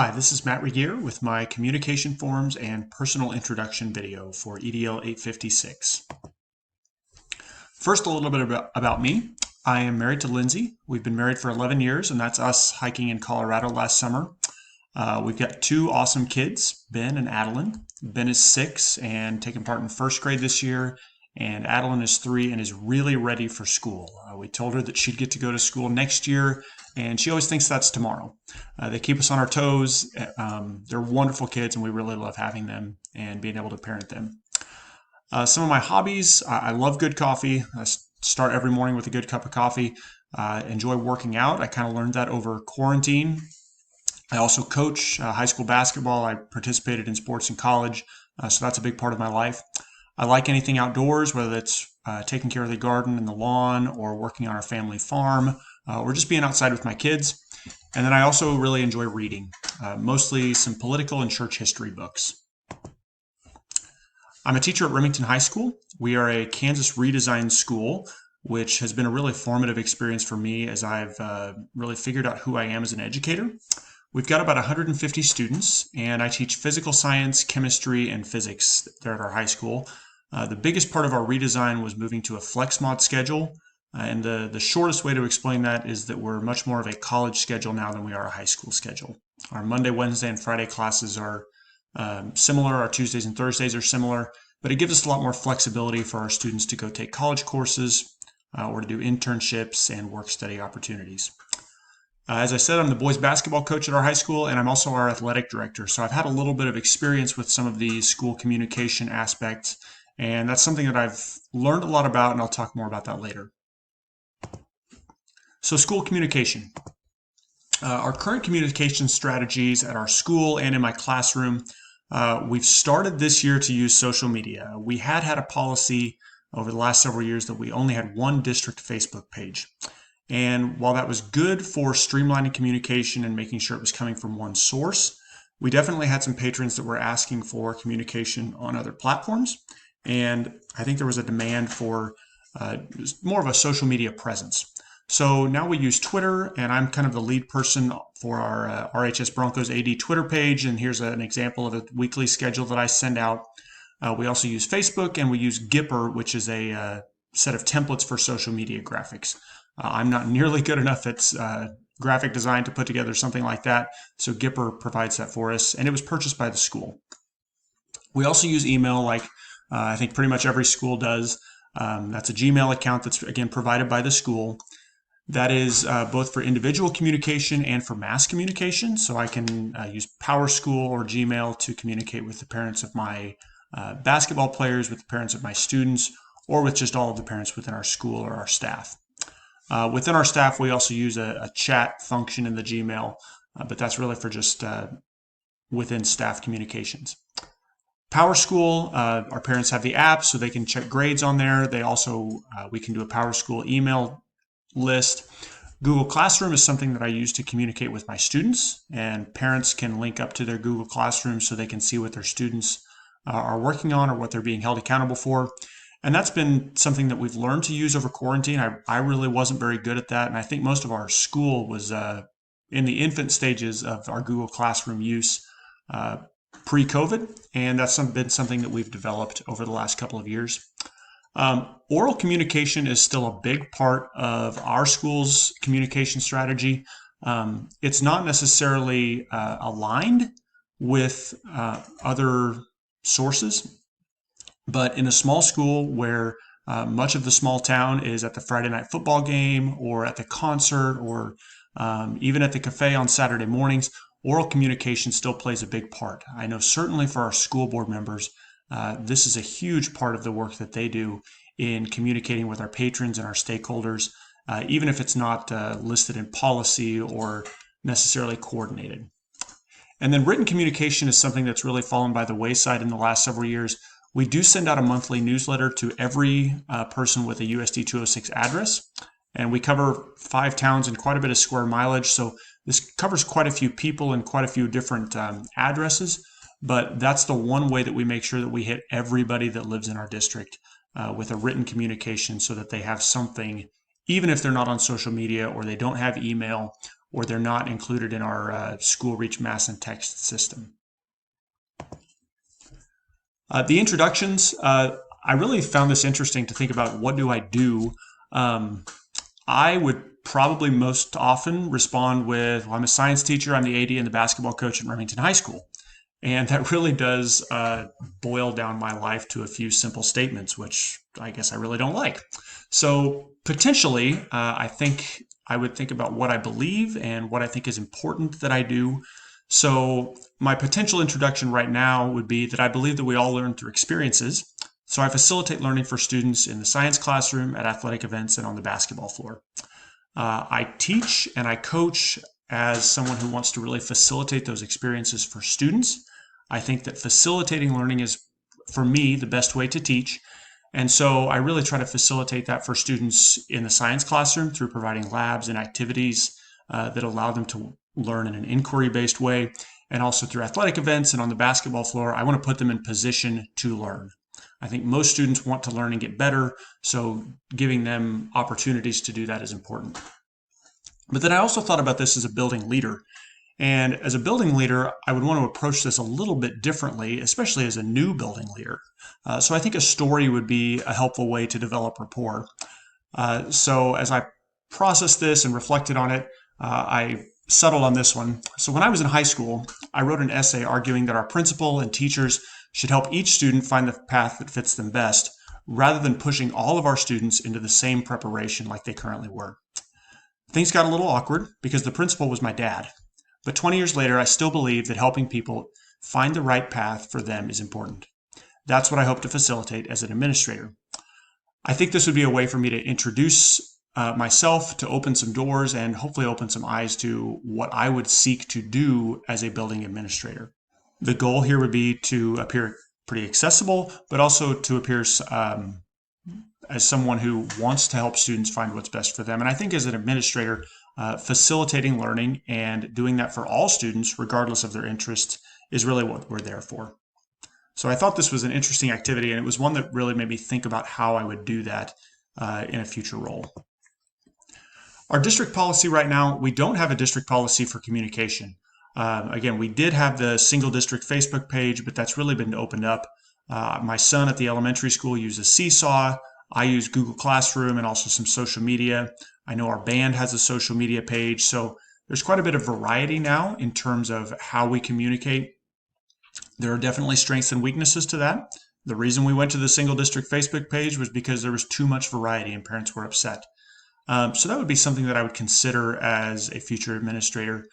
Hi, this is Matt Regier with my communication forms and personal introduction video for EDL 856. First, a little bit about me. I am married to Lindsay. We've been married for 11 years, and that's us hiking in Colorado last summer. We've got two awesome kids, Ben and Adeline. Ben is 6 and taking part in first grade this year, and Adeline is 3 and is really ready for school. We told her that she'd get to go to school next year, and she always thinks that's tomorrow. They keep us on our toes. They're wonderful kids, and we really love having them and being able to parent them. Some of my hobbies, I love good coffee. I start every morning with a good cup of coffee. Enjoy working out. I kind of learned that over quarantine. I also coach high school basketball. I participated in sports in college, so that's a big part of my life. I like anything outdoors, whether it's taking care of the garden and the lawn or working on our family farm or just being outside with my kids. And then I also really enjoy reading, mostly some political and church history books. I'm a teacher at Remington High School. We are a Kansas redesigned school, which has been a really formative experience for me as I've really figured out who I am as an educator. We've got about 150 students, and I teach physical science, chemistry, and physics there at our high school. The biggest part of our redesign was moving to a flex mod schedule, and the shortest way to explain that is that we're much more of a college schedule now than we are a high school schedule. Our Monday, Wednesday, and Friday classes are similar. Our Tuesdays and Thursdays are similar, but it gives us a lot more flexibility for our students to go take college courses or to do internships and work study opportunities. As I said, I'm the boys basketball coach at our high school, and I'm also our athletic director. So I've had a little bit of experience with some of the school communication aspects, and that's something that I've learned a lot about, and I'll talk more about that later. So school communication. Our current communication strategies at our school and in my classroom, we've started this year to use social media. We had a policy over the last several years that we only had one district Facebook page. And while that was good for streamlining communication and making sure it was coming from one source, we definitely had some patrons that were asking for communication on other platforms. And I think there was a demand for more of a social media presence. So now we use Twitter, and I'm kind of the lead person for our RHS Broncos AD Twitter page. And here's an example of a weekly schedule that I send out. We also use Facebook, and we use Gipper, which is a set of templates for social media graphics. I'm not nearly good enough at graphic design to put together something like that, so Gipper provides that for us, and it was purchased by the school. We also use email like I think pretty much every school does. That's a Gmail account that's, again, provided by the school. That is both for individual communication and for mass communication, so I can use PowerSchool or Gmail to communicate with the parents of my basketball players, with the parents of my students, or with just all of the parents within our school or our staff. Within our staff, we also use a chat function in the Gmail, but that's really for just within staff communications. PowerSchool, our parents have the app, so they can check grades on there. They also, we can do a PowerSchool email list. Google Classroom is something that I use to communicate with my students, and parents can link up to their Google Classroom so they can see what their students are working on or what they're being held accountable for. And that's been something that we've learned to use over quarantine. I really wasn't very good at that. And I think most of our school was in the infant stages of our Google Classroom use pre-COVID. And that's been something that we've developed over the last couple of years. Oral communication is still a big part of our school's communication strategy. It's not necessarily aligned with other sources. But in a small school where much of the small town is at the Friday night football game or at the concert or even at the cafe on Saturday mornings, oral communication still plays a big part. I know certainly for our school board members, this is a huge part of the work that they do in communicating with our patrons and our stakeholders, even if it's not listed in policy or necessarily coordinated. And then written communication is something that's really fallen by the wayside in the last several years. We do send out a monthly newsletter to every person with a USD 206 address, and we cover 5 towns and quite a bit of square mileage. So this covers quite a few people and quite a few different addresses, but that's the one way that we make sure that we hit everybody that lives in our district with a written communication so that they have something, even if they're not on social media or they don't have email or they're not included in our school reach mass and text system. The introductions, I really found this interesting to think about what do I do. I would probably most often respond with, well, I'm a science teacher, I'm the AD and the basketball coach at Remington High School. And that really does boil down my life to a few simple statements, which I guess I really don't like. So potentially, I think I would think about what I believe and what I think is important that I do. So my potential introduction right now would be that I believe that we all learn through experiences. So I facilitate learning for students in the science classroom, at athletic events, and on the basketball floor. I teach and I coach as someone who wants to really facilitate those experiences for students. I think that facilitating learning is, for me, the best way to teach. And so I really try to facilitate that for students in the science classroom through providing labs and activities that allow them to learn in an inquiry-based way. And also through athletic events and on the basketball floor, I want to put them in position to learn. I think most students want to learn and get better, so giving them opportunities to do that is important. But then I also thought about this as a building leader. And as a building leader, I would want to approach this a little bit differently, especially as a new building leader. So I think a story would be a helpful way to develop rapport. So as I processed this and reflected on it, I settled on this one. So when I was in high school, I wrote an essay arguing that our principal and teachers should help each student find the path that fits them best, rather than pushing all of our students into the same preparation like they currently were. Things got a little awkward because the principal was my dad. But 20 years later, I still believe that helping people find the right path for them is important. That's what I hope to facilitate as an administrator. I think this would be a way for me to introduce myself, to open some doors, and hopefully open some eyes to what I would seek to do as a building administrator. The goal here would be to appear pretty accessible, but also to appear as someone who wants to help students find what's best for them. And I think as an administrator, facilitating learning and doing that for all students, regardless of their interests, is really what we're there for. So I thought this was an interesting activity, and it was one that really made me think about how I would do that in a future role. Our district policy right now, we don't have a district policy for communication. Again, we did have the single district Facebook page, but that's really been opened up. My son at the elementary school uses Seesaw. I use Google Classroom and also some social media. I know our band has a social media page. So there's quite a bit of variety now in terms of how we communicate. There are definitely strengths and weaknesses to that. The reason we went to the single district Facebook page was because there was too much variety and parents were upset. So that would be something that I would consider as a future administrator.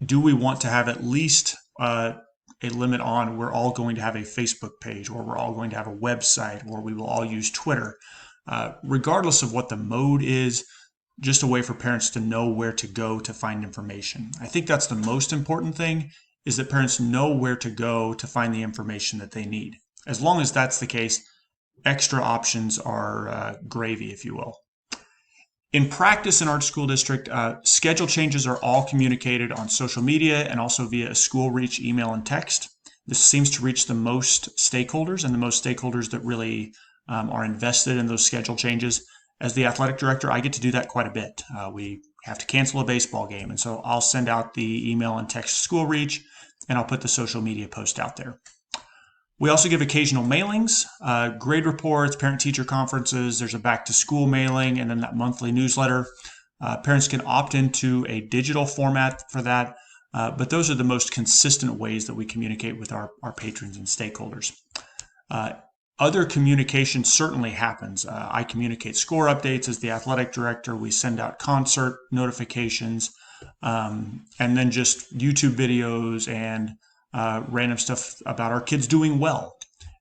Do we want to have at least a limit on we're all going to have a Facebook page, or we're all going to have a website, or we will all use Twitter? Regardless of what the mode is, just a way for parents to know where to go to find information. I think that's the most important thing, is that parents know where to go to find the information that they need. As long as that's the case, extra options are gravy, if you will. In practice in our school district, schedule changes are all communicated on social media and also via a school reach email and text. This seems to reach the most stakeholders, and the most stakeholders that really are invested in those schedule changes. As the athletic director, I get to do that quite a bit. We have to cancel a baseball game, and so I'll send out the email and text school reach, and I'll put the social media post out there. We also give occasional mailings, grade reports, parent-teacher conferences. There's a back-to-school mailing, and then that monthly newsletter. Parents can opt into a digital format for that, but those are the most consistent ways that we communicate with our patrons and stakeholders. Other communication certainly happens. I communicate score updates as the athletic director. We send out concert notifications, and then just YouTube videos and random stuff about our kids doing well.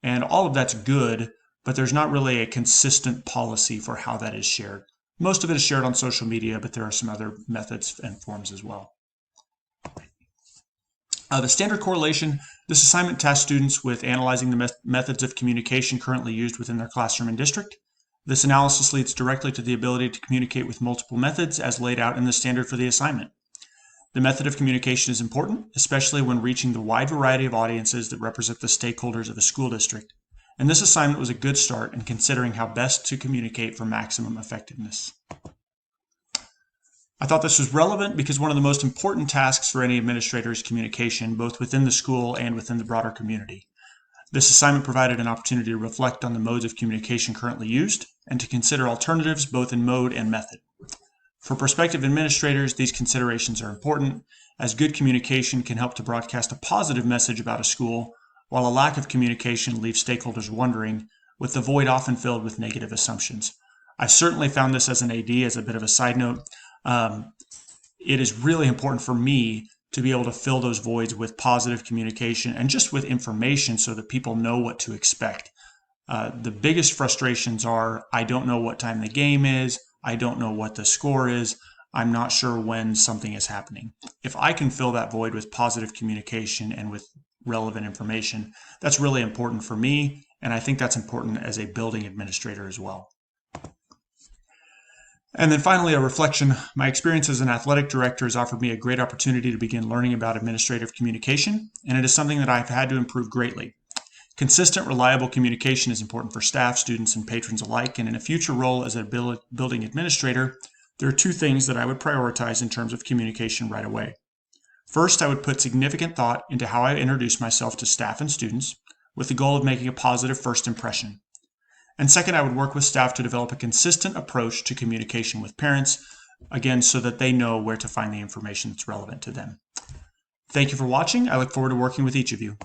And all of that's good, but there's not really a consistent policy for how that is shared. Most of it is shared on social media, but there are some other methods and forms as well. The standard correlation, this assignment tasks students with analyzing the methods of communication currently used within their classroom and district. This analysis leads directly to the ability to communicate with multiple methods as laid out in the standard for the assignment. The method of communication is important, especially when reaching the wide variety of audiences that represent the stakeholders of a school district. And this assignment was a good start in considering how best to communicate for maximum effectiveness. I thought this was relevant because one of the most important tasks for any administrator is communication, both within the school and within the broader community. This assignment provided an opportunity to reflect on the modes of communication currently used and to consider alternatives both in mode and method. For prospective administrators, these considerations are important, as good communication can help to broadcast a positive message about a school, while a lack of communication leaves stakeholders wondering, with the void often filled with negative assumptions. I certainly found this as an AD, as a bit of a side note. It is really important for me to be able to fill those voids with positive communication and just with information so that people know what to expect. The biggest frustrations are, I don't know what time the game is, I don't know what the score is, I'm not sure when something is happening. If I can fill that void with positive communication and with relevant information, that's really important for me, and I think that's important as a building administrator as well. And then finally, a reflection. My experience as an athletic director has offered me a great opportunity to begin learning about administrative communication, and it is something that I've had to improve greatly. Consistent, reliable communication is important for staff, students, and patrons alike, and in a future role as a building administrator, there are two things that I would prioritize in terms of communication right away. First, I would put significant thought into how I introduce myself to staff and students, with the goal of making a positive first impression. And second, I would work with staff to develop a consistent approach to communication with parents, again, so that they know where to find the information that's relevant to them. Thank you for watching. I look forward to working with each of you.